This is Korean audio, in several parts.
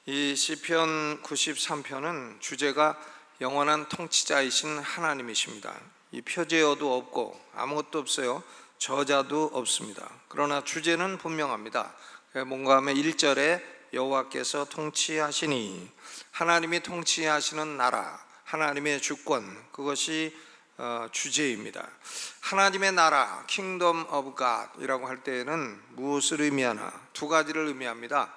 이 시편 93편은 주제가 영원한 통치자이신 하나님이십니다. 이 표제어도 없고 아무것도 없어요. 저자도 없습니다. 그러나 주제는 분명합니다. 뭔가 하면 1절에 여호와께서 통치하시니, 하나님이 통치하시는 나라, 하나님의 주권, 그것이 주제입니다. 하나님의 나라, Kingdom of God이라고 할 때에는 무엇을 의미하나? 두 가지를 의미합니다.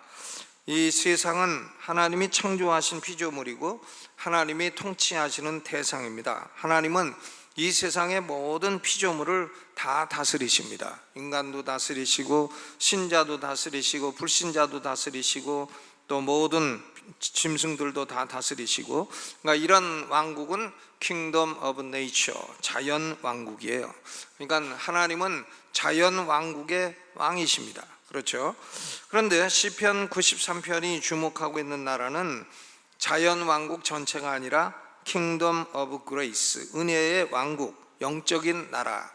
이 세상은 하나님이 창조하신 피조물이고 하나님이 통치하시는 대상입니다. 하나님은 이 세상의 모든 피조물을 다 다스리십니다. 인간도 다스리시고 신자도 다스리시고 불신자도 다스리시고 또 모든 짐승들도 다 다스리시고, 그러니까 이런 왕국은 Kingdom of Nature, 자연 왕국이에요. 그러니까 하나님은 자연 왕국의 왕이십니다. 그렇죠? 그런데 시편 93편이 주목하고 있는 나라는 자연 왕국 전체가 아니라 Kingdom of Grace, 은혜의 왕국, 영적인 나라,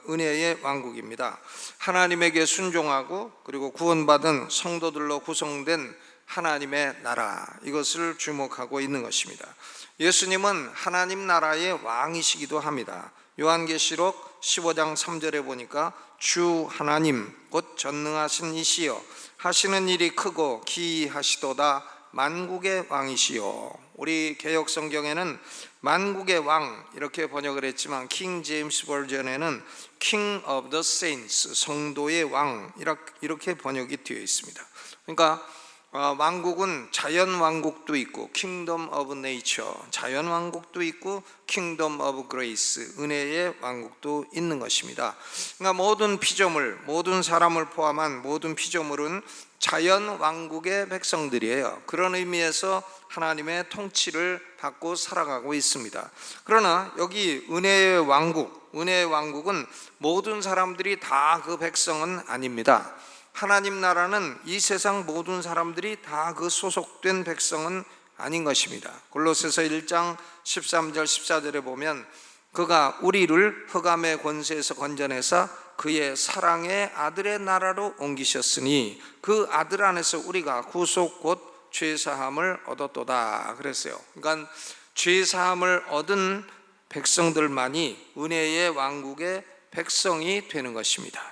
은혜의 왕국입니다. 하나님에게 순종하고 그리고 구원받은 성도들로 구성된 하나님의 나라, 이것을 주목하고 있는 것입니다. 예수님은 하나님 나라의 왕이시기도 합니다. 요한계시록 15장 3절에 보니까 주 하나님 곧 전능하신 이시여 하시는 일이 크고 기이하시도다 만국의 왕이시여. 우리 개역 성경에는 만국의 왕 이렇게 번역을 했지만 킹 제임스 버전에는 King of the Saints, 성도의 왕 이렇게 번역이 되어 있습니다. 그러니까 왕국은 자연 왕국도 있고 Kingdom of Nature, 자연 왕국도 있고 Kingdom of Grace, 은혜의 왕국도 있는 것입니다. 그러니까 모든 피조물, 모든 사람을 포함한 모든 피조물은 자연 왕국의 백성들이에요. 그런 의미에서 하나님의 통치를 받고 살아가고 있습니다. 그러나 여기 은혜의 왕국, 은혜의 왕국은 모든 사람들이 다 그 백성은 아닙니다. 하나님 나라는 이 세상 모든 사람들이 다 그 소속된 백성은 아닌 것입니다. 골로새서 1장 13절 14절에 보면 그가 우리를 흑암의 권세에서 건져내사 그의 사랑의 아들의 나라로 옮기셨으니 그 아들 안에서 우리가 구속 곧 죄사함을 얻었도다 그랬어요. 그러니까 죄사함을 얻은 백성들만이 은혜의 왕국의 백성이 되는 것입니다.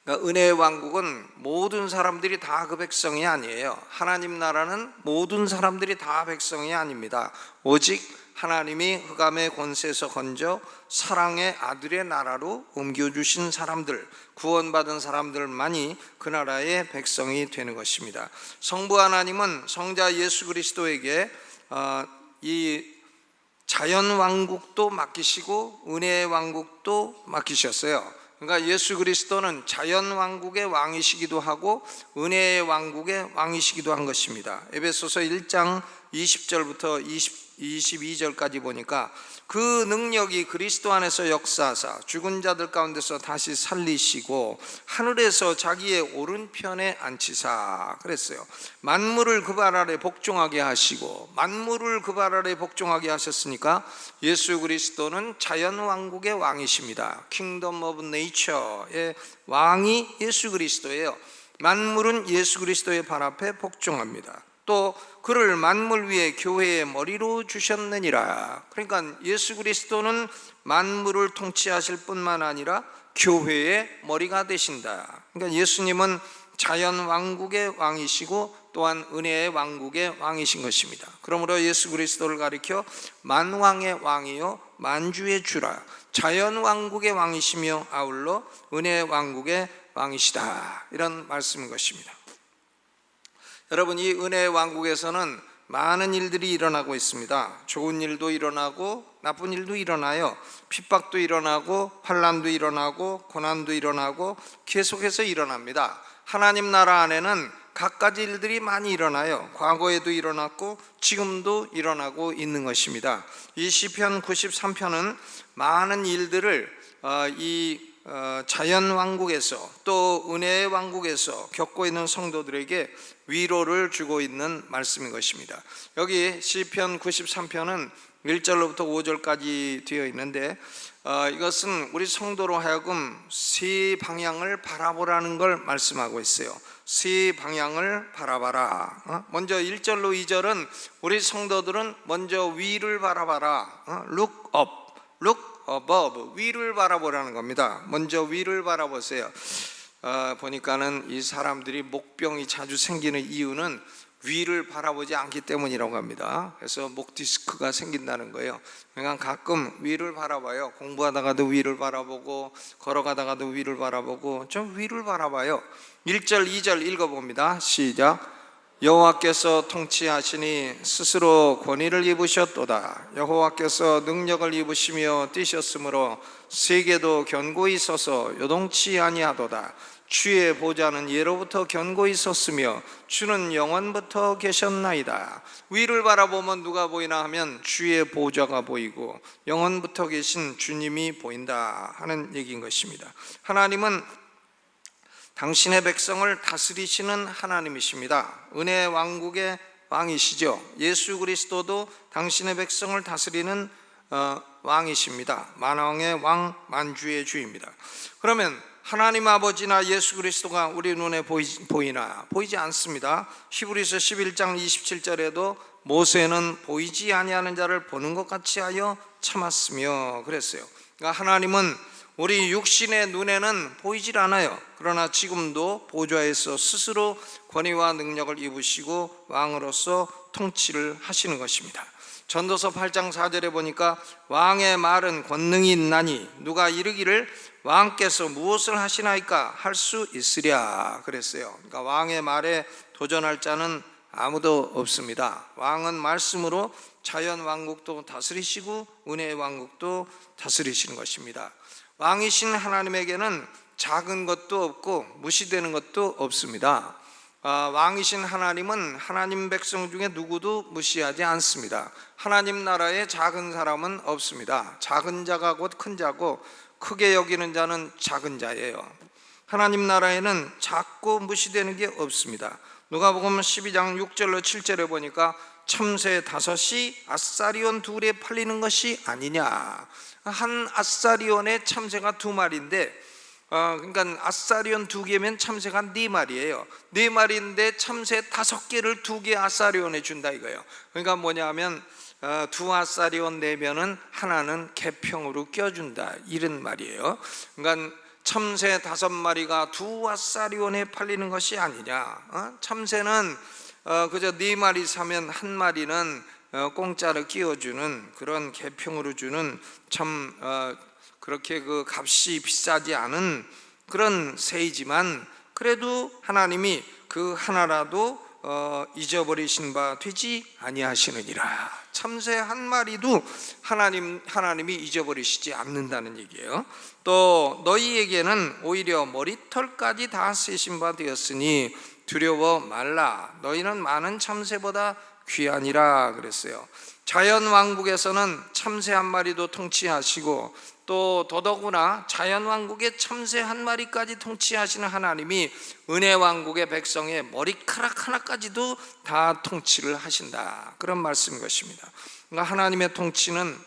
그러니까 은혜의 왕국은 모든 사람들이 다 그 백성이 아니에요. 하나님 나라는 모든 사람들이 다 백성이 아닙니다. 오직 하나님이 흑암의 권세에서 건져 사랑의 아들의 나라로 옮겨주신 사람들, 구원받은 사람들만이 그 나라의 백성이 되는 것입니다. 성부 하나님은 성자 예수 그리스도에게 이 자연 왕국도 맡기시고 은혜의 왕국도 맡기셨어요. 그러니까 예수 그리스도는 자연 왕국의 왕이시기도 하고 은혜의 왕국의 왕이시기도 한 것입니다. 에베소서 1장 20절부터 22절까지 보니까 그 능력이 그리스도 안에서 역사하사 죽은 자들 가운데서 다시 살리시고 하늘에서 자기의 오른편에 앉히사 그랬어요. 만물을 그 발 아래 복종하게 하시고, 만물을 그 발 아래 복종하게 하셨으니까 예수 그리스도는 자연 왕국의 왕이십니다. Kingdom of Nature의 왕이 예수 그리스도예요. 만물은 예수 그리스도의 발 앞에 복종합니다. 또 그를 만물 위에 교회의 머리로 주셨느니라. 그러니까 예수 그리스도는 만물을 통치하실 뿐만 아니라 교회의 머리가 되신다. 그러니까 예수님은 자연 왕국의 왕이시고 또한 은혜의 왕국의 왕이신 것입니다. 그러므로 예수 그리스도를 가리켜 만왕의 왕이요 만주의 주라, 자연 왕국의 왕이시며 아울러 은혜의 왕국의 왕이시다, 이런 말씀인 것입니다. 여러분, 이 은혜의 왕국에서는 많은 일들이 일어나고 있습니다. 좋은 일도 일어나고 나쁜 일도 일어나요. 핍박도 일어나고 환난도 일어나고 고난도 일어나고 계속해서 일어납니다. 하나님 나라 안에는 갖가지 일들이 많이 일어나요. 과거에도 일어났고 지금도 일어나고 있는 것입니다. 이 시편 93편은 많은 일들을 자연 왕국에서 또 은혜의 왕국에서 겪고 있는 성도들에게 위로를 주고 있는 말씀인 것입니다. 여기 시편 93편은 1절로부터 5절까지 되어 있는데 이것은 우리 성도로 하여금 세 방향을 바라보라는 걸 말씀하고 있어요. 세 방향을 바라봐라. 먼저 1절로 2절은 우리 성도들은 먼저 위를 바라봐라. Look up, look above. 위를 바라보라는 겁니다. 먼저 위를 바라보세요. 보니까는 이 사람들이 목병이 자주 생기는 이유는 위를 바라보지 않기 때문이라고 합니다. 그래서 목 디스크가 생긴다는 거예요. 그러니까 가끔 위를 바라봐요. 공부하다가도 위를 바라보고, 걸어가다가도 위를 바라보고, 좀 위를 바라봐요. 1절 2절 읽어봅니다. 시작. 여호와께서 통치하시니 스스로 권위를 입으셨도다. 여호와께서 능력을 입으시며 뛰셨으므로 세계도 견고히 서서 요동치 아니하도다. 주의 보좌는 예로부터 견고히 섰으며 주는 영원부터 계셨나이다. 위를 바라보면 누가 보이나 하면 주의 보좌가 보이고 영원부터 계신 주님이 보인다 하는 얘기인 것입니다. 하나님은 당신의 백성을 다스리시는 하나님이십니다. 은혜의 왕국의 왕이시죠. 예수 그리스도도 당신의 백성을 다스리는 왕이십니다. 만왕의 왕, 만주의 주입니다. 그러면 하나님 아버지나 예수 그리스도가 우리 눈에 보이나? 보이지 않습니다. 히브리서 11장 27절에도 모세는 보이지 아니하는 자를 보는 것 같이 하여 참았으며 그랬어요. 그러니까 하나님은 우리 육신의 눈에는 보이질 않아요. 그러나 지금도 보좌에서 스스로 권위와 능력을 입으시고 왕으로서 통치를 하시는 것입니다. 전도서 8장 4절에 보니까 왕의 말은 권능이 있나니 누가 이르기를 왕께서 무엇을 하시나이까 할 수 있으랴 그랬어요. 그러니까 왕의 말에 도전할 자는 아무도 없습니다. 왕은 말씀으로 자연 왕국도 다스리시고 은혜의 왕국도 다스리시는 것입니다. 왕이신 하나님에게는 작은 것도 없고 무시되는 것도 없습니다. 왕이신 하나님은 하나님 백성 중에 누구도 무시하지 않습니다. 하나님 나라에 작은 사람은 없습니다. 작은 자가 곧 큰 자고 크게 여기는 자는 작은 자예요. 하나님 나라에는 작고 무시되는 게 없습니다. 누가복음 12장 6절로 7절에 보니까 참새 5이 아사리온 2에 팔리는 것이 아니냐. 한 아사리온에 참새가 2마리인데 그러니까 아사리온 2개면 참새가 4마리예요. 4마리인데 참새 5개를 2개 아사리온에 준다 이거예요. 그러니까 뭐냐면 2 아사리온 내면은 하나는 계평으로 껴준다 이런 말이에요. 그러니까 참새 5마리가 2 아사리온에 팔리는 것이 아니냐. 참새는 그저 4마리 사면 1마리는 공짜로 끼워주는 그런 계평으로 주는 참 그렇게 그 값이 비싸지 않은 그런 새이지만 그래도 하나님이 그 하나라도 잊어버리신 바 되지 아니하시느니라. 참새 1마리도 하나님이 잊어버리시지 않는다는 얘기예요. 또 너희에게는 오히려 머리털까지 다 세신 바 되었으니 두려워 말라. 너희는 많은 참새보다 귀하니라 그랬어요. 자연 왕국에서는 참새 1마리도 통치하시고 또 더더구나 자연 왕국의 참새 1마리까지 통치하시는 하나님이 은혜 왕국의 백성의 머리카락 하나까지도 다 통치를 하신다 그런 말씀인 것입니다. 그러니까 하나님의 통치는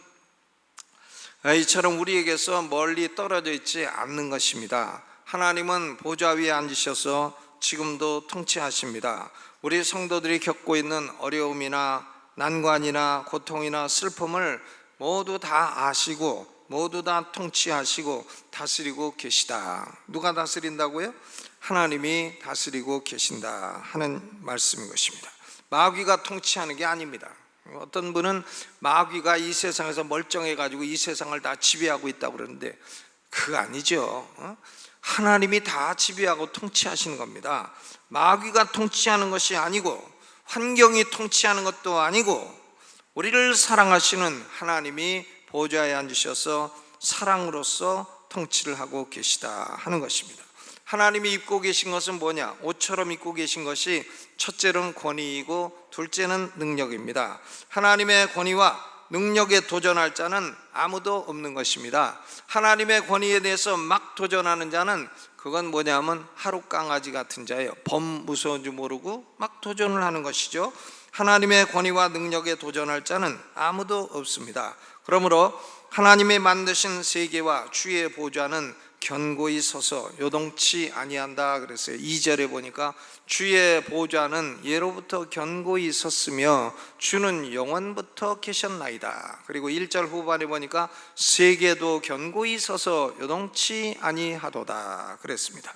이처럼 우리에게서 멀리 떨어져 있지 않는 것입니다. 하나님은 보좌 위에 앉으셔서 지금도 통치하십니다. 우리 성도들이 겪고 있는 어려움이나 난관이나 고통이나 슬픔을 모두 다 아시고 모두 다 통치하시고 다스리고 계시다. 누가 다스린다고요? 하나님이 다스리고 계신다 하는 말씀인 것입니다. 마귀가 통치하는 게 아닙니다. 어떤 분은 마귀가 이 세상에서 멀쩡해가지고 이 세상을 다 지배하고 있다고 그러는데 그거 아니죠. 하나님이 다 지배하고 통치하시는 겁니다. 마귀가 통치하는 것이 아니고 환경이 통치하는 것도 아니고 우리를 사랑하시는 하나님이 보좌에 앉으셔서 사랑으로서 통치를 하고 계시다 하는 것입니다. 하나님이 입고 계신 것은 뭐냐? 옷처럼 입고 계신 것이 첫째는 권위이고 둘째는 능력입니다. 하나님의 권위와 능력에 도전할 자는 아무도 없는 것입니다. 하나님의 권위에 대해서 막 도전하는 자는 그건 뭐냐면 하루 강아지 같은 자예요. 범 무서운 줄 모르고 막 도전을 하는 것이죠. 하나님의 권위와 능력에 도전할 자는 아무도 없습니다. 그러므로 하나님이 만드신 세계와 주의 보좌는 견고히 서서 요동치 아니한다 그랬어요. 2절에 보니까 주의 보좌는 예로부터 견고히 섰으며 주는 영원부터 계셨나이다. 그리고 1절 후반에 보니까 세계도 견고히 서서 요동치 아니하도다 그랬습니다.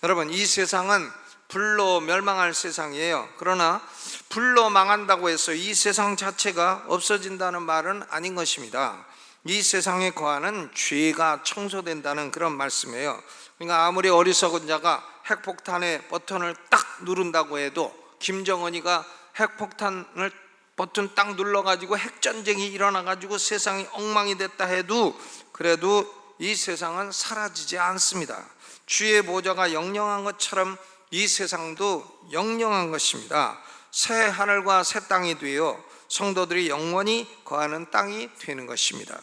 여러분, 이 세상은 불로 멸망할 세상이에요. 그러나 불로 망한다고 해서 이 세상 자체가 없어진다는 말은 아닌 것입니다. 이 세상에 거하는 죄가 청소된다는 그런 말씀이에요. 그러니까 아무리 어리석은 자가 핵폭탄의 버튼을 딱 누른다고 해도, 김정은이가 핵폭탄을 버튼 딱 눌러가지고 핵전쟁이 일어나가지고 세상이 엉망이 됐다 해도 그래도 이 세상은 사라지지 않습니다. 주의 보좌가 영영한 것처럼 이 세상도 영영한 것입니다. 새 하늘과 새 땅이 되어 성도들이 영원히 거하는 땅이 되는 것입니다.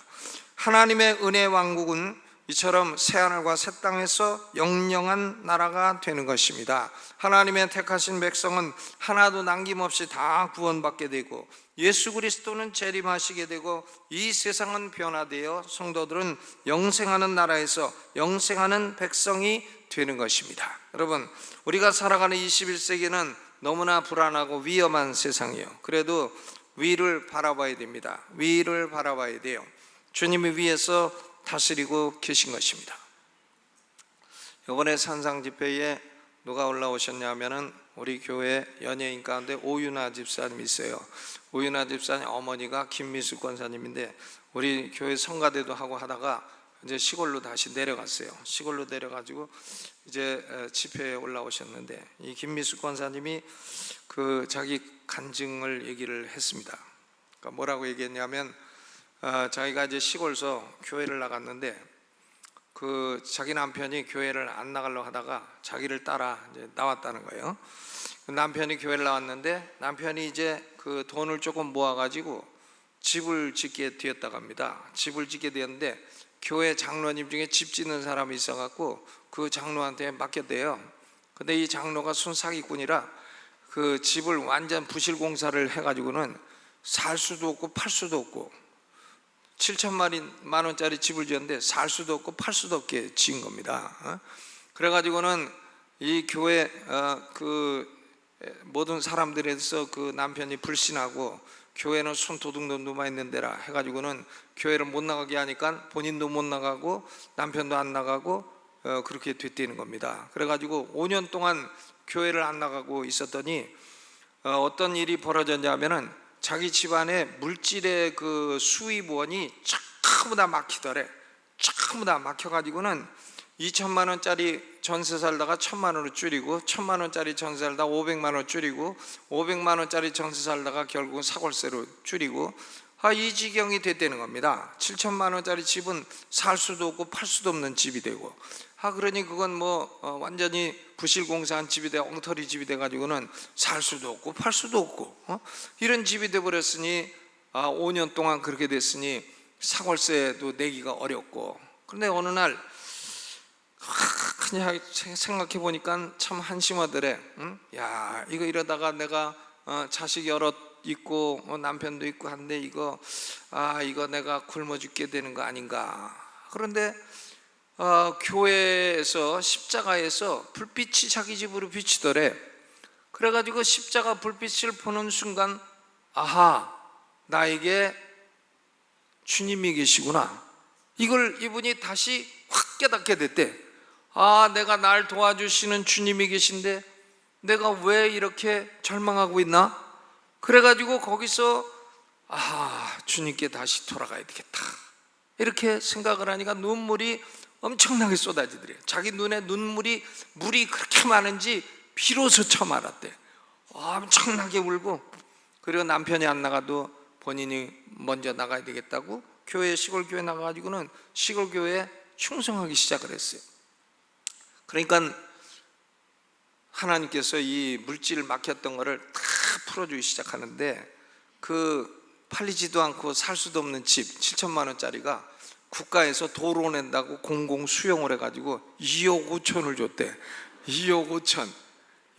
하나님의 은혜 왕국은 이처럼 새 하늘과 새 땅에서 영영한 나라가 되는 것입니다. 하나님의 택하신 백성은 하나도 남김없이 다 구원받게 되고 예수 그리스도는 재림하시게 되고 이 세상은 변화되어 성도들은 영생하는 나라에서 영생하는 백성이 되는 것입니다. 여러분, 우리가 살아가는 21세기는 너무나 불안하고 위험한 세상이에요. 그래도 위를 바라봐야 됩니다. 위를 바라봐야 돼요. 주님이 위에서 다스리고 계신 것입니다. 이번에 산상 집회에 누가 올라오셨냐면은 우리 교회 연예인 가운데 오윤아 집사님이 있어요. 오윤아 집사님 어머니가 김미숙 권사님인데 우리 교회 성가대도 하고 하다가 이제 시골로 다시 내려갔어요. 시골로 내려가지고 이제 집회에 올라오셨는데 이 김미숙 권사님이 그 자기 간증을 얘기를 했습니다. 그러니까 뭐라고 얘기했냐면 자기가 이제 시골서 교회를 나갔는데 그 자기 남편이 교회를 안 나가려고 하다가 자기를 따라 이제 나왔다는 거예요. 남편이 교회를 나왔는데 남편이 이제 그 돈을 조금 모아가지고 집을 짓게 되었다고 합니다. 집을 짓게 되었는데 교회 장로님 중에 집 짓는 사람이 있어갖고 그 장로한테 맡겼대요. 근데 이 장로가 순사기꾼이라 그 집을 완전 부실 공사를 해가지고는 살 수도 없고 팔 수도 없고 7천만 원짜리 집을 지었는데 살 수도 없고 팔 수도 없게 지은 겁니다. 그래가지고는 이 교회 그 모든 사람들에서 그 남편이 불신하고 교회는 손도둑 누마 있는 데라 해가지고는 교회를 못 나가게 하니까 본인도 못 나가고 남편도 안 나가고 그렇게 됐다는 겁니다. 그래가지고 5년 동안 교회를 안 나가고 있었더니 어떤 일이 벌어졌냐면은 자기 집안에 물질의 그 수입원이 전부 다 막히더래. 전부 다 막혀가지고는 2천만 원짜리 전세 살다가 1,000만 원으로 줄이고 1,000만 원짜리 전세 살다가 500만 원 줄이고 500만 원짜리 전세 살다가 결국은 사골세로 줄이고 이 지경이 됐다는 겁니다. 7천만 원짜리 집은 살 수도 없고 팔 수도 없는 집이 되고 그러니 그건 뭐 완전히 부실공사한 집이 돼 엉터리 집이 돼가지고는 살 수도 없고 팔 수도 없고 이런 집이 돼버렸으니 5년 동안 그렇게 됐으니 사골세도 내기가 어렵고 그런데 어느 날 그냥 생각해 보니까 참 한심하더래. 야, 이거 이러다가 내가 자식 여럿 있고 남편도 있고 한데 이거 내가 굶어 죽게 되는 거 아닌가. 그런데 교회에서 십자가에서 불빛이 자기 집으로 비치더래. 그래가지고 십자가 불빛을 보는 순간 나에게 주님이 계시구나. 이걸 이분이 다시 확 깨닫게 됐대. 내가 날 도와주시는 주님이 계신데 내가 왜 이렇게 절망하고 있나? 그래가지고 거기서 주님께 다시 돌아가야 되겠다 이렇게 생각을 하니까 눈물이 엄청나게 쏟아지더래요. 자기 눈에 물이 그렇게 많은지 비로소 처음 알았대. 엄청나게 울고 그리고 남편이 안 나가도 본인이 먼저 나가야 되겠다고 시골 교회 나가가지고는 시골 교회에 충성하기 시작을 했어요. 그러니까 하나님께서 이 물질 막혔던 거를 다 풀어주기 시작하는데 그 팔리지도 않고 살 수도 없는 집 7천만 원짜리가 국가에서 도로 낸다고 공공 수용을 해가지고 2억 5천을 줬대. 2억 5천.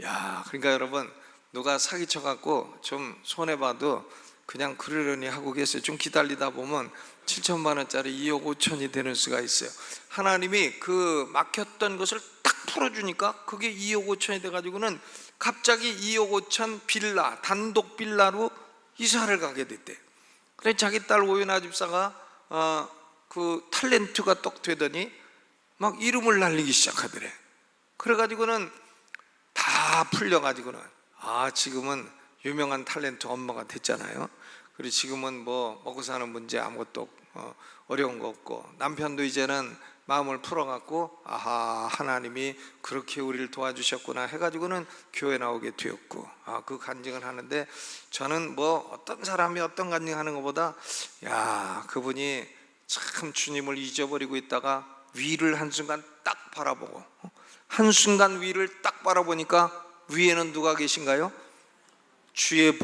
야, 그러니까 여러분 누가 사기쳐갖고 좀 손해봐도 그냥 그러려니 하고 계세요. 좀 기다리다 보면 7천만 원짜리 2억 5천이 되는 수가 있어요. 하나님이 그 막혔던 것을 딱 풀어주니까 그게 2억 5천이 돼가지고는 갑자기 2억 5천 빌라, 단독 빌라로 이사를 가게 됐대. 그래 자기 딸 오윤아 집사가 그 탤런트가 떡 되더니 막 이름을 날리기 시작하더래. 그래가지고는 다 풀려가지고는 지금은 유명한 탤런트 엄마가 됐잖아요. 그리고 지금은 뭐 먹고 사는 문제 아무것도 어려운 거 없고, 남편도 이제는 마음을 풀어갖고 하나님이 그렇게 우리를 도와주셨구나 해가지고는 교회 나오게 되었고, 그 간증을 하는데, 저는 뭐 어떤 사람이 어떤 간증하는 것보다 그분이 참 주님을 잊어버리고 있다가 위를 한순간 딱 바라보고, 한순간 위를 딱 바라보니까 위에는 누가 계신가요? 주의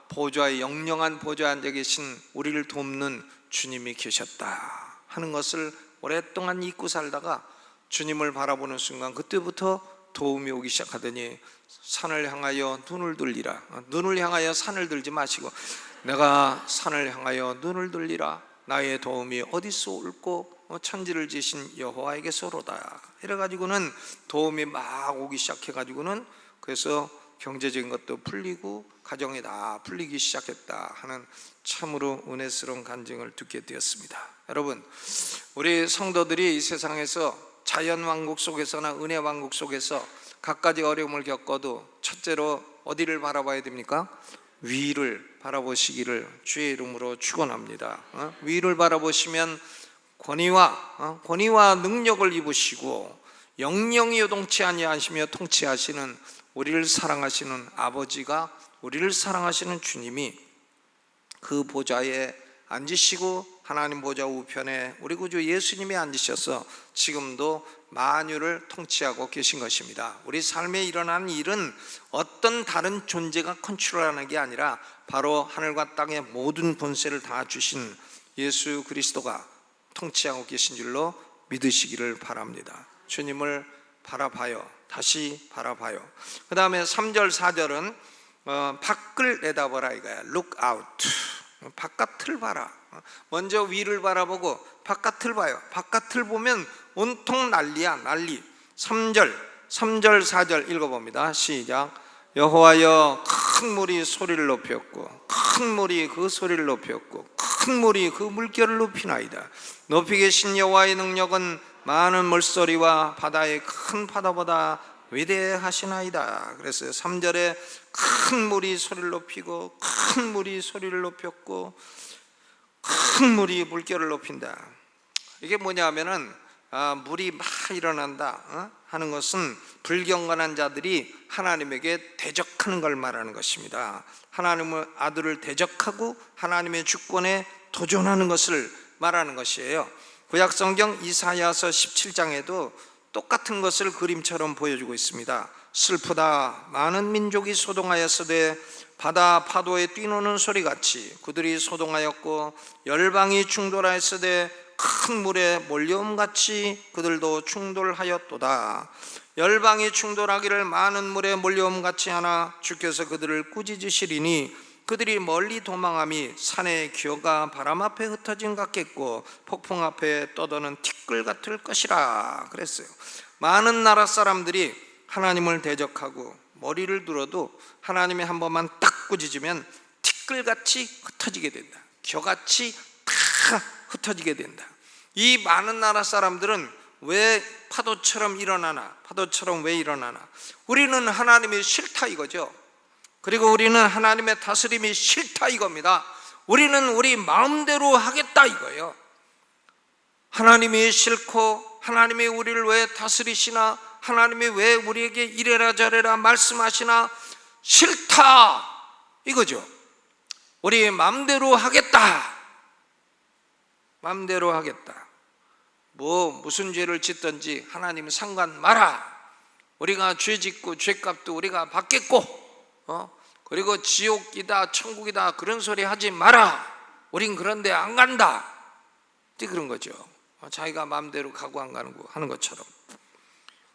보좌의 영영한 보좌에 앉아 계신 우리를 돕는 주님이 계셨다 하는 것을 오랫동안 잊고 살다가 주님을 바라보는 순간 그때부터 도움이 오기 시작하더니 산을 향하여 눈을 들리라. 눈을 향하여 산을 들지 마시고 내가 산을 향하여 눈을 들리라. 나의 도움이 어디서 올고 천지를 지신 여호와에게서로다. 이래가지고는 도움이 막 오기 시작해가지고는, 그래서 경제적인 것도 풀리고 가정이 다 풀리기 시작했다 하는 참으로 은혜스러운 간증을 듣게 되었습니다. 여러분, 우리 성도들이 이 세상에서 자연왕국 속에서나 은혜왕국 속에서 갖가지 어려움을 겪어도 첫째로 어디를 바라봐야 됩니까? 위를 바라보시기를 주의 이름으로 축원합니다. 위를 바라보시면 권위와 능력을 입으시고 영영이 요동치 아니하시며 통치하시는 우리를 사랑하시는 아버지가, 우리를 사랑하시는 주님이 그 보좌에 앉으시고 하나님 보좌 우편에 우리 구주 예수님이 앉으셔서 지금도 만유를 통치하고 계신 것입니다. 우리 삶에 일어나는 일은 어떤 다른 존재가 컨트롤하는 게 아니라 바로 하늘과 땅의 모든 본세를 다 주신 예수 그리스도가 통치하고 계신 줄로 믿으시기를 바랍니다. 주님을 바라봐요. 다시 바라봐요. 그 다음에 3절 4절은 밖을 내다보라 이거야. Look out. 바깥을 봐라. 먼저 위를 바라보고 바깥을 봐요. 바깥을 보면 온통 난리야, 난리. 3절 4절 읽어봅니다. 시작. 여호와여, 큰 물이 소리를 높였고 큰 물이 그 소리를 높였고 큰 물이 그 물결을 높이나이다. 높이 계신 여호와의 능력은 많은 물소리와 바다의 큰 파도보다 위대하시나이다. 그래서 3절에 큰 물이 소리를 높이고 큰 물이 소리를 높였고 큰 물이 물결을 높인다. 이게 뭐냐 하면은 물이 막 일어난다 하는 것은 불경건한 자들이 하나님에게 대적하는 걸 말하는 것입니다. 하나님의 아들을 대적하고 하나님의 주권에 도전하는 것을 말하는 것이에요. 구약성경 이사야서 17장에도 똑같은 것을 그림처럼 보여주고 있습니다. 슬프다. 많은 민족이 소동하였으되 바다 파도에 뛰노는 소리같이 그들이 소동하였고 열방이 충돌하였으되 큰 물에 몰려옴같이 그들도 충돌하였도다. 열방이 충돌하기를 많은 물에 몰려옴같이 하나 주께서 그들을 꾸짖으시리니 그들이 멀리 도망함이 산의 기어가 바람 앞에 흩어진 같겠고 폭풍 앞에 떠도는 티끌 같을 것이라 그랬어요. 많은 나라 사람들이 하나님을 대적하고 머리를 들어도 하나님이 한 번만 딱 꾸짖으면 티끌같이 흩어지게 된다. 겨같이 다 흩어지게 된다. 이 많은 나라 사람들은 왜 파도처럼 일어나나? 파도처럼 왜 일어나나? 우리는 하나님이 싫다 이거죠. 그리고 우리는 하나님의 다스림이 싫다 이겁니다. 우리는 우리 마음대로 하겠다 이거예요. 하나님이 싫고 하나님이 우리를 왜 다스리시나? 하나님이 왜 우리에게 이래라 저래라 말씀하시나? 싫다 이거죠. 우리 마음대로 하겠다. 마음대로 하겠다. 무슨 죄를 짓든지 하나님 상관 마라. 우리가 죄 짓고 죄값도 우리가 받겠고 그리고 지옥이다 천국이다 그런 소리 하지 마라. 우린 그런데 안 간다. 그런 거죠. 자기가 마음대로 가고 안 가는 거 하는 것처럼.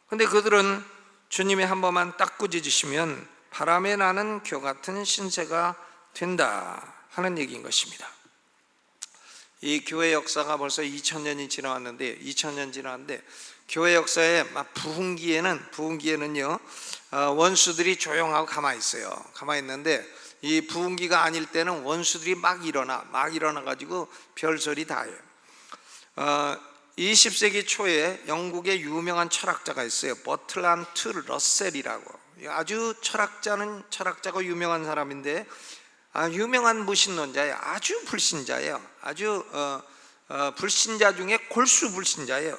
근데 그들은 주님이 한 번만 딱 꾸짖으시면 바람에 나는 겨 같은 신세가 된다 하는 얘기인 것입니다. 이 교회 역사가 벌써 2000년이 지나왔는데, 2000년 지났는데 교회 역사의 부흥기에는요, 원수들이 조용하고 가만히 있어요. 가만히 있는데 이 부흥기가 아닐 때는 원수들이 막 일어나 가지고 별소리 다 해요. 20세기 초에 영국의 유명한 철학자가 있어요. 버틀란트 러셀이라고. 아주 철학자고 유명한 사람인데, 유명한 무신론자예요. 아주 불신자예요. 아주 불신자 중에 골수 불신자예요.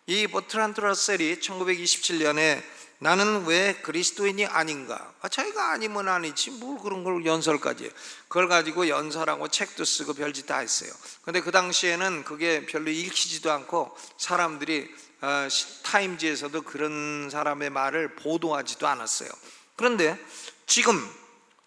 이 버트란트 러셀이 1927년에 나는 왜 그리스도인이 아닌가, 자기가 아니면 아니지 뭘 그런 걸 연설까지, 그걸 가지고 연설하고 책도 쓰고 별짓 다 했어요. 근데 그 당시에는 그게 별로 읽히지도 않고 사람들이 타임지에서도 그런 사람의 말을 보도하지도 않았어요. 그런데 지금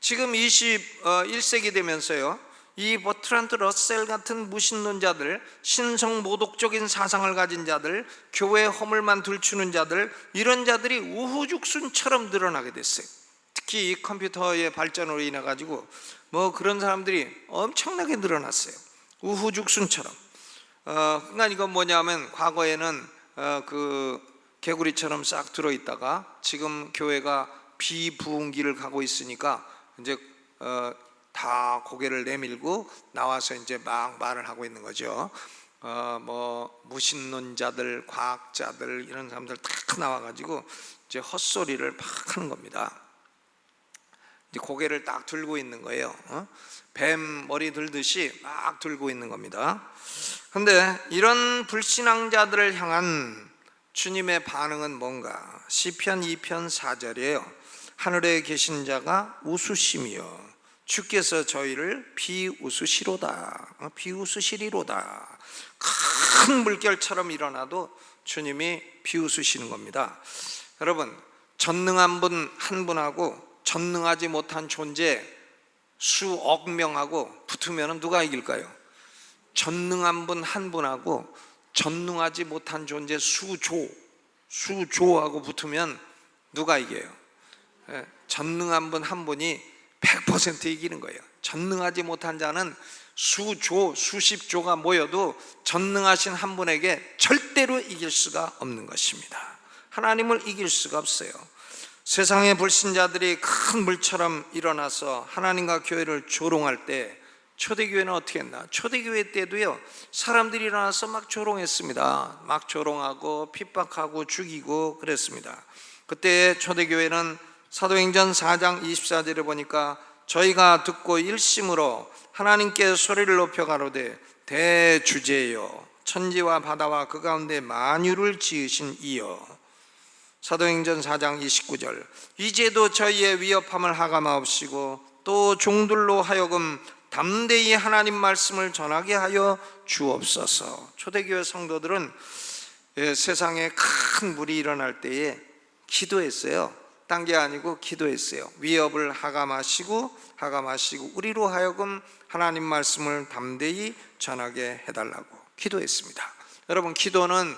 21세기 되면서요, 이 버트란트 러셀 같은 무신론자들, 신성모독적인 사상을 가진 자들, 교회 허물만 들추는 자들, 이런 자들이 우후죽순처럼 늘어나게 됐어요. 특히 이 컴퓨터의 발전으로 인해 가지고 그런 사람들이 엄청나게 늘어났어요. 우후죽순처럼. 그러니까 이건 뭐냐면, 과거에는 그 개구리처럼 싹 들어있다가 지금 교회가 비부흥기를 가고 있으니까 이제 다 고개를 내밀고 나와서 이제 막 말을 하고 있는 거죠. 무신론자들, 과학자들, 이런 사람들 딱 나와가지고 이제 헛소리를 막 하는 겁니다. 이제 고개를 딱 들고 있는 거예요. 뱀 머리 들듯이 막 들고 있는 겁니다. 그런데 이런 불신앙자들을 향한 주님의 반응은 뭔가? 시편 2편 4절이에요. 하늘에 계신 자가 웃으시며 주께서 저희를 비웃으시리로다. 큰 물결처럼 일어나도 주님이 비웃으시는 겁니다. 여러분, 전능한 분 한 분하고 전능하지 못한 존재 수억 명하고 붙으면 누가 이길까요? 전능한 분 한 분하고 전능하지 못한 존재 수조하고 붙으면 누가 이겨요? 전능한 분 한 분이 100% 이기는 거예요. 전능하지 못한 자는 수십 조가 모여도 전능하신 한 분에게 절대로 이길 수가 없는 것입니다. 하나님을 이길 수가 없어요. 세상의 불신자들이 큰 물처럼 일어나서 하나님과 교회를 조롱할 때, 초대교회는 어떻게 했나? 초대교회 때도요, 사람들이 일어나서 막 조롱했습니다. 막 조롱하고 핍박하고 죽이고 그랬습니다. 그때 초대교회는 사도행전 4장 24절에 보니까 저희가 듣고 일심으로 하나님께 소리를 높여 가로되 대주제여 천지와 바다와 그 가운데 만유를 지으신 이여. 사도행전 4장 29절 이제도 저희의 위협함을 하감하옵시고 또 종들로 하여금 담대히 하나님 말씀을 전하게 하여 주옵소서. 초대교회 성도들은 세상에 큰 물이 일어날 때에 기도했어요. 딴 게 아니고 기도했어요. 위협을 하감하시고 우리로 하여금 하나님 말씀을 담대히 전하게 해달라고 기도했습니다. 여러분, 기도는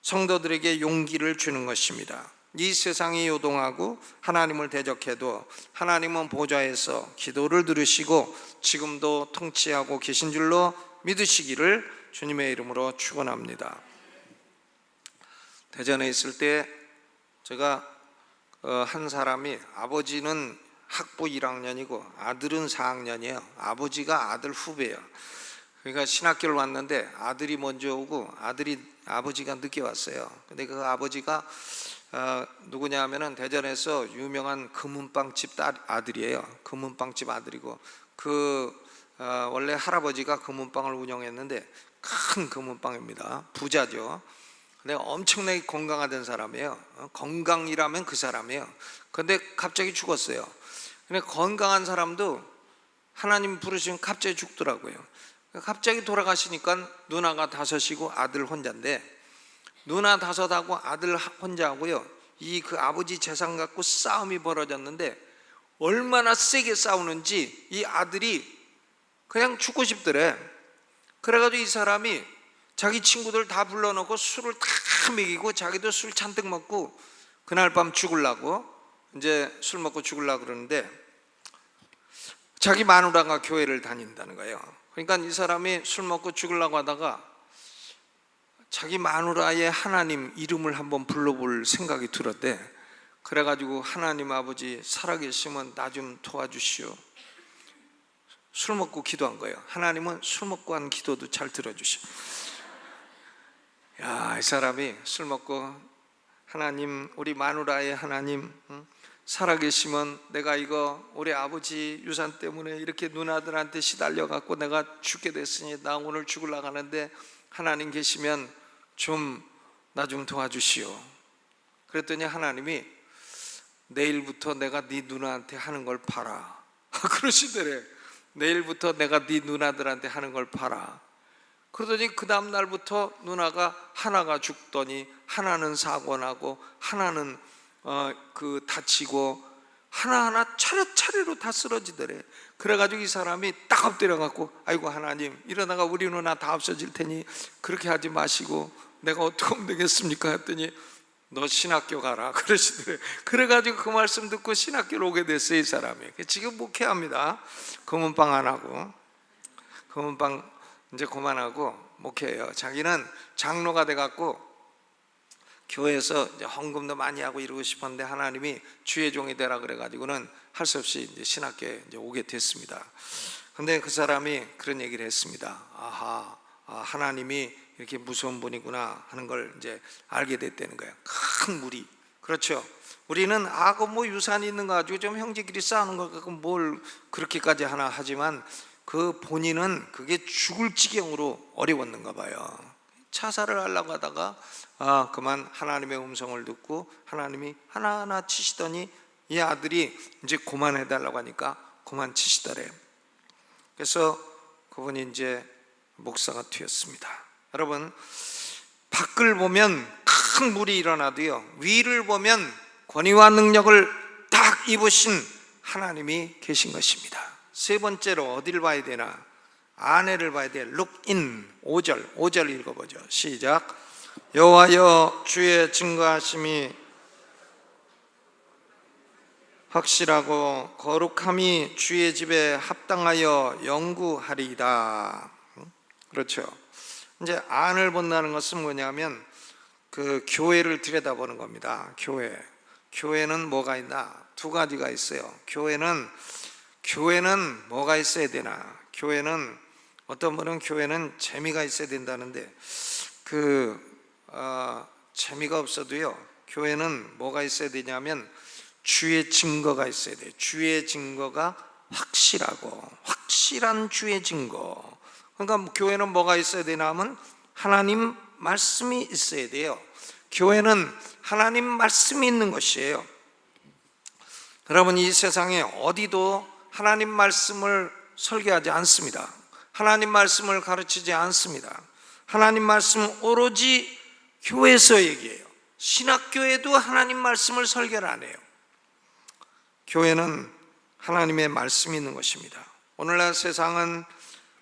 성도들에게 용기를 주는 것입니다. 이 세상이 요동하고 하나님을 대적해도 하나님은 보좌에서 기도를 들으시고 지금도 통치하고 계신 줄로 믿으시기를 주님의 이름으로 축원합니다. 대전에 있을 때 제가 한 사람이, 아버지는 학부 1학년이고 아들은 4학년이에요. 아버지가 아들 후배예요. 그러니까 신학교를 왔는데 아들이 먼저 오고 아버지가 늦게 왔어요. 근데 그 아버지가 누구냐 하면은 대전에서 유명한 금은빵집 아들이에요. 금은빵집 아들이고 원래 할아버지가 금은빵을 운영했는데 큰 금은빵입니다. 부자죠. 근데 엄청나게 건강하던 사람이에요. 건강이라면 그 사람이에요. 근데 갑자기 죽었어요. 근데 건강한 사람도 하나님 부르시면 갑자기 죽더라고요. 갑자기 돌아가시니까 누나가 5이고 아들 혼자인데, 누나 5하고 아들 혼자하고요, 그 아버지 재산 갖고 싸움이 벌어졌는데 얼마나 세게 싸우는지 이 아들이 그냥 죽고 싶더래. 그래가지고 이 사람이 자기 친구들 다 불러놓고 술을 다 먹이고 자기도 술 잔뜩 먹고 그날 밤 죽으려고, 이제 술 먹고 죽으려고 그러는데 자기 마누라가 교회를 다닌다는 거예요. 그러니까 이 사람이 술 먹고 죽으려고 하다가 자기 마누라의 하나님 이름을 한번 불러볼 생각이 들었대. 그래가지고 하나님 아버지 살아계시면 나 좀 도와주시오. 술 먹고 기도한 거예요. 하나님은 술 먹고 한 기도도 잘 들어주시오. 야, 이 사람이 술 먹고 하나님, 우리 마누라의 하나님, 살아계시면 내가 이거 우리 아버지 유산 때문에 이렇게 누나들한테 시달려갖고 내가 죽게 됐으니 나 오늘 죽으려고 하는데 하나님 계시면 좀 나 좀 도와주시오. 그랬더니 하나님이 내일부터 내가 네 누나한테 하는 걸 봐라. 그러시더래. 내일부터 내가 네 누나들한테 하는 걸 봐라. 그러더니 그 다음 날부터 누나가 하나가 죽더니 하나는 사고 나고 하나는 다치고 하나하나 차례차례로 다 쓰러지더래. 그래가지고 이 사람이 딱 엎드려갖고 아이고 하나님, 이러다가 우리 누나 다 없어질 테니 그렇게 하지 마시고 내가 어떻게 하면 되겠습니까? 했더니 너 신학교 가라 그러시더래. 그래가지고 그 말씀 듣고 신학교로 오게 됐어요. 이 사람이 지금 목회합니다. 검은빵 안 하고, 검은빵 이제 그만하고 목회해요. 자기는 장로가 돼갖고 교회에서 이제 헌금도 많이 하고 이러고 싶었는데 하나님이 주의 종이 되라 그래가지고는 할 수 없이 이제 신학교에 이제 오게 됐습니다. 근데 그 사람이 그런 얘기를 했습니다. 하나님이 이렇게 무서운 분이구나 하는 걸 이제 알게 됐다는 거예요. 큰 무리. 그렇죠. 우리는 뭐 유산이 있는 거 가지고 좀 형제끼리 싸우는 거 갖고 뭘 그렇게까지 하나 하지만 그 본인은 그게 죽을 지경으로 어려웠는가 봐요. 자살을 하려고 하다가 그만 하나님의 음성을 듣고 하나님이 하나하나 치시더니 이 아들이 이제 그만해달라고 하니까 그만 치시더래요. 그래서 그분이 이제 목사가 되었습니다. 여러분, 밖을 보면 큰 물이 일어나도요, 위를 보면 권위와 능력을 딱 입으신 하나님이 계신 것입니다. 세 번째로 어디를 봐야 되나? 아내를 봐야 돼. Look in. 5절 읽어보죠. 시작. 여호와여, 주의 증거하심이 확실하고 거룩함이 주의 집에 합당하여 영구하리이다. 그렇죠. 이제 안을 본다는 것은 뭐냐면 그 교회를 들여다보는 겁니다. 교회는 뭐가 있나? 두 가지가 있어요. 교회는 뭐가 있어야 되나? 교회는 어떤 분은 교회는 재미가 있어야 된다는데 재미가 없어도요, 교회는 뭐가 있어야 되냐면 주의 증거가 있어야 돼요. 주의 증거가 확실한 주의 증거. 그러니까 교회는 뭐가 있어야 되나 하면 하나님 말씀이 있어야 돼요. 교회는 하나님 말씀이 있는 것이에요. 여러분, 이 세상에 어디도 하나님 말씀을 설계하지 않습니다. 하나님 말씀을 가르치지 않습니다. 하나님 말씀은 오로지 교회에서 얘기해요. 신학교에도 하나님 말씀을 설계를 안 해요. 교회는 하나님의 말씀이 있는 것입니다. 오늘날 세상은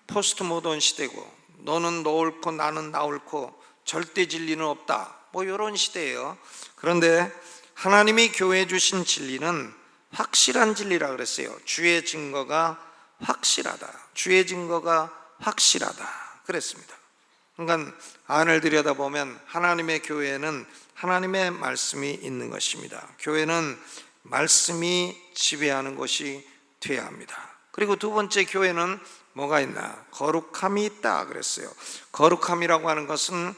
포스트 모던 시대고 너는 너 옳고 나는 나 옳고 절대 진리는 없다, 뭐 이런 시대예요. 그런데 하나님이 교회에 주신 진리는 확실한 진리라 그랬어요. 주의 증거가 확실하다. 주의 증거가 확실하다 그랬습니다. 그러니까 안을 들여다보면 하나님의 교회에는 하나님의 말씀이 있는 것입니다. 교회는 말씀이 지배하는 것이 되어야 합니다. 그리고 두 번째, 교회는 뭐가 있나? 거룩함이 있다 그랬어요. 거룩함이라고 하는 것은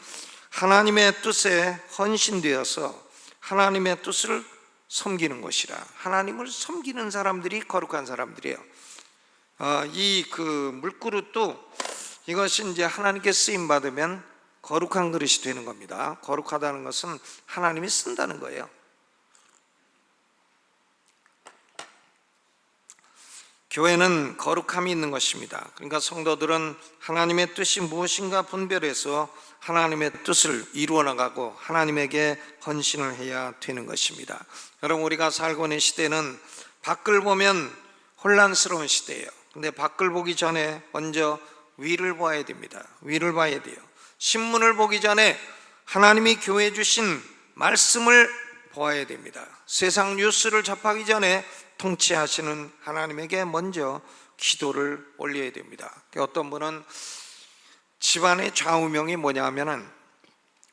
하나님의 뜻에 헌신되어서 하나님의 뜻을 섬기는 것이라. 하나님을 섬기는 사람들이 거룩한 사람들이에요. 이 물그릇도 이것이 이제 하나님께 쓰임 받으면 거룩한 그릇이 되는 겁니다. 거룩하다는 것은 하나님이 쓴다는 거예요. 교회는 거룩함이 있는 것입니다. 그러니까 성도들은 하나님의 뜻이 무엇인가 분별해서 하나님의 뜻을 이루어 나가고 하나님에게 헌신을 해야 되는 것입니다. 여러분, 우리가 살고 있는 시대는 밖을 보면 혼란스러운 시대예요. 근데 밖을 보기 전에 먼저 위를 봐야 됩니다. 위를 봐야 돼요. 신문을 보기 전에 하나님이 교회에 주신 말씀을 보아야 됩니다. 세상 뉴스를 접하기 전에 통치하시는 하나님에게 먼저 기도를 올려야 됩니다. 어떤 분은 집안의 좌우명이 뭐냐 하면은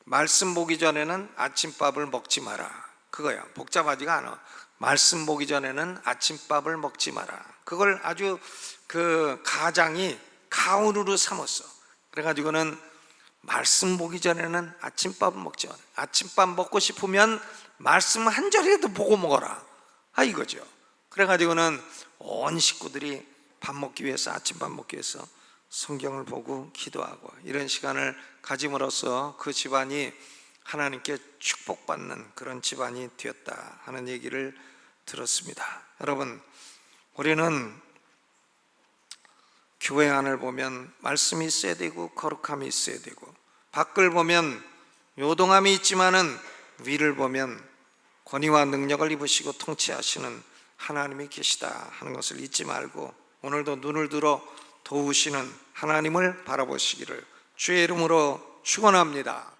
말씀 보기 전에는 아침밥을 먹지 마라, 그거야. 복잡하지가 않아. 말씀 보기 전에는 아침밥을 먹지 마라. 그걸 아주 그 가장이 가훈으로 삼았어. 그래가지고는 말씀 보기 전에는 아침밥을 먹지 마라. 아침밥 먹고 싶으면 말씀 한 절이라도 보고 먹어라, 이거죠. 그래가지고는 온 식구들이 밥 먹기 위해서, 아침밥 먹기 위해서 성경을 보고 기도하고 이런 시간을 가짐으로써 그 집안이 하나님께 축복받는 그런 집안이 되었다 하는 얘기를 들었습니다. 여러분, 우리는 교회 안을 보면 말씀이 있어야 되고 거룩함이 있어야 되고, 밖을 보면 요동함이 있지만은 위를 보면 권위와 능력을 입으시고 통치하시는 하나님이 계시다 하는 것을 잊지 말고, 오늘도 눈을 들어 도우시는 하나님을 바라보시기를 주의 이름으로 축원합니다.